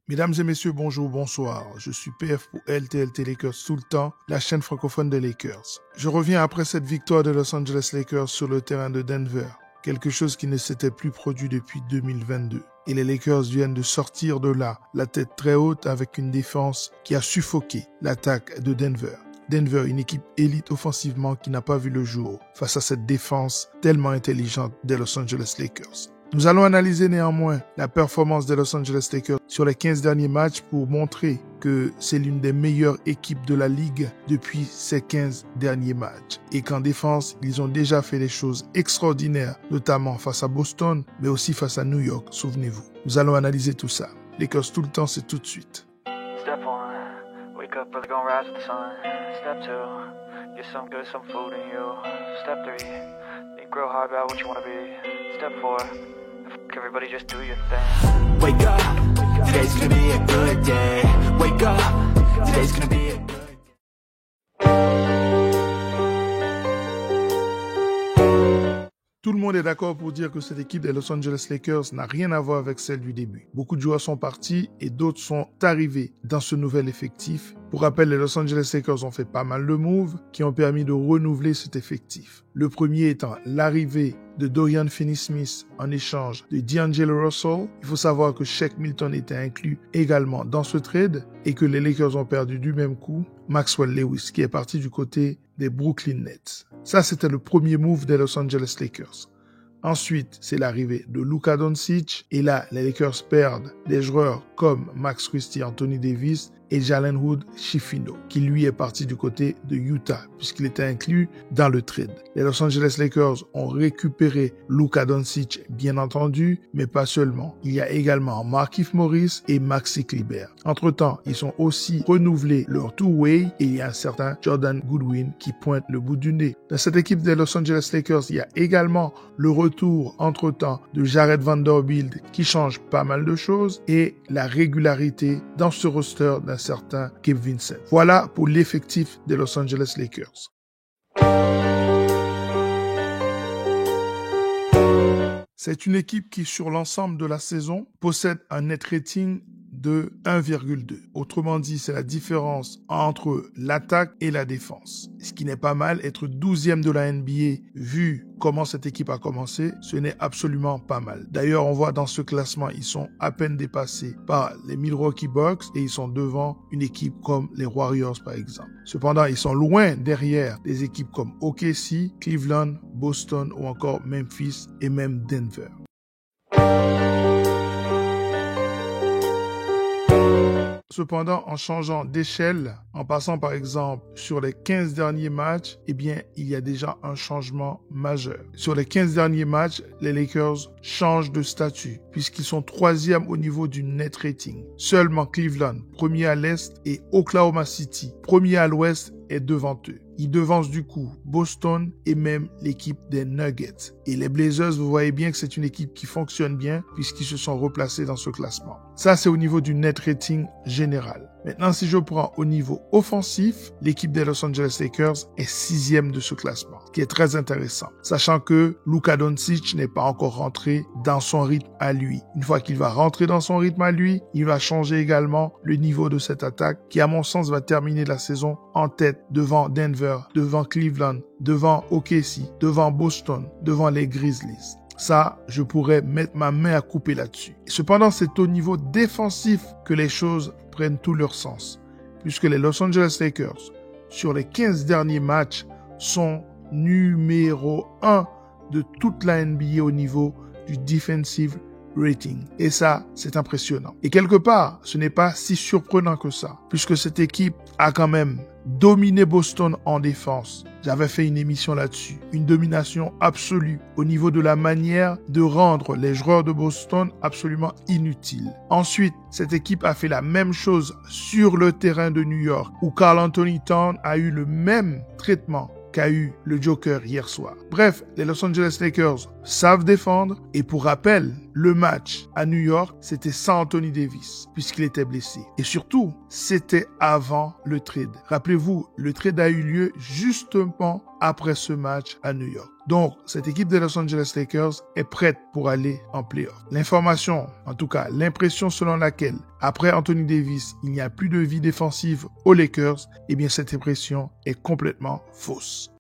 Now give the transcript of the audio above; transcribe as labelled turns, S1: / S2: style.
S1: Mesdames et messieurs, bonjour, bonsoir. Je suis PF pour LTLT Lakers tout le temps, la chaîne francophone des Lakers. Je reviens après cette victoire de Los Angeles Lakers sur le terrain de Denver, quelque chose qui ne s'était plus produit depuis 2022. Et les Lakers viennent de sortir de là, la tête très haute avec une défense qui a suffoqué l'attaque de Denver. Denver, une équipe élite offensivement qui n'a pas vu le jour face à cette défense tellement intelligente des Los Angeles Lakers. Nous allons analyser néanmoins la performance des Los Angeles Lakers sur les 15 derniers matchs pour montrer que c'est l'une des meilleures équipes de la ligue depuis ces 15 derniers matchs. Et qu'en défense, ils ont déjà fait des choses extraordinaires, notamment face à Boston, mais aussi face à New York, souvenez-vous. Nous allons analyser tout ça. Lakers tout le temps, c'est tout de suite.
S2: Step 1, wake up early, gonna rise with the sun. Step 2, get some good, some food in you. Step 3, think real hard about what you wanna be. Step 4, everybody just do your thing.
S3: Wake up, today's gonna be a good day. Wake up, today's gonna be a good day.
S1: Tout le monde est d'accord pour dire que cette équipe des Los Angeles Lakers n'a rien à voir avec celle du début. Beaucoup de joueurs sont partis et d'autres sont arrivés dans ce nouvel effectif. Pour rappel, les Los Angeles Lakers ont fait pas mal de moves qui ont permis de renouveler cet effectif. Le premier étant l'arrivée de Dorian Finney-Smith en échange de D'Angelo Russell. Il faut savoir que Shake Milton était inclus également dans ce trade et que les Lakers ont perdu du même coup Maxwell Lewis qui est parti du côté des Brooklyn Nets. Ça, c'était le premier move des Los Angeles Lakers. Ensuite, c'est l'arrivée de Luka Doncic et là, les Lakers perdent des joueurs comme Max Christie, Anthony Davis et Jalen Hood-Schifino, qui lui est parti du côté de Utah, puisqu'il était inclus dans le trade. Les Los Angeles Lakers ont récupéré Luka Doncic, bien entendu, mais pas seulement. Il y a également Markieff Morris et Maxi Kleber. Entre-temps, ils ont aussi renouvelé leur two-way et il y a un certain Jordan Goodwin qui pointe le bout du nez. Dans cette équipe des Los Angeles Lakers, il y a également le retour, entre-temps, de Jared Vanderbilt qui change pas mal de choses et la régularité dans ce roster d'un certain Gabe Vincent. Voilà pour l'effectif des Los Angeles Lakers. C'est une équipe qui, sur l'ensemble de la saison, possède un net rating de 1,2. Autrement dit, c'est la différence entre l'attaque et la défense. Ce qui n'est pas mal, être 12e de la NBA, vu comment cette équipe a commencé, ce n'est absolument pas mal. D'ailleurs, on voit dans ce classement, ils sont à peine dépassés par les Milwaukee Bucks et ils sont devant une équipe comme les Warriors, par exemple. Cependant, ils sont loin derrière des équipes comme OKC, Cleveland, Boston ou encore Memphis et même Denver. Cependant, en changeant d'échelle, en passant par exemple sur les 15 derniers matchs, eh bien, il y a déjà un changement majeur. Sur les 15 derniers matchs, les Lakers changent de statut puisqu'ils sont 3e au niveau du net rating. Seulement Cleveland, premier à l'Est, et Oklahoma City, premier à l'Ouest, est devant eux. Ils devancent du coup Boston et même l'équipe des Nuggets. Et les Blazers, vous voyez bien que c'est une équipe qui fonctionne bien puisqu'ils se sont replacés dans ce classement. Ça, c'est au niveau du net rating général. Maintenant, si je prends au niveau offensif, l'équipe des Los Angeles Lakers est 6e de ce classement, ce qui est très intéressant, sachant que Luka Doncic n'est pas encore rentré dans son rythme à lui. Une fois qu'il va rentrer dans son rythme à lui, il va changer également le niveau de cette attaque qui, à mon sens, va terminer la saison en tête devant Denver, devant Cleveland, devant OKC, devant Boston, devant les Grizzlies. Ça, je pourrais mettre ma main à couper là-dessus. Cependant, c'est au niveau défensif que les choses prennent tout leur sens, puisque les Los Angeles Lakers, sur les 15 derniers matchs, sont numéro 1 de toute la NBA au niveau du defensive rating. Et ça, c'est impressionnant. Et quelque part, ce n'est pas si surprenant que ça, puisque cette équipe a quand même dominé Boston en défense. J'avais fait une émission là-dessus. Une domination absolue au niveau de la manière de rendre les joueurs de Boston absolument inutiles. Ensuite, cette équipe a fait la même chose sur le terrain de New York, où Karl Anthony Towns a eu le même traitement qu'a eu le Joker hier soir. Bref, les Los Angeles Lakers savent défendre. Et pour rappel, le match à New York, c'était sans Anthony Davis, puisqu'il était blessé. Et surtout, c'était avant le trade. Rappelez-vous, le trade a eu lieu justement après ce match à New York. Donc, cette équipe des Los Angeles Lakers est prête pour aller en playoff. L'information, en tout cas, l'impression selon laquelle, après Anthony Davis, il n'y a plus de vie défensive aux Lakers, eh bien, cette impression est complètement fausse.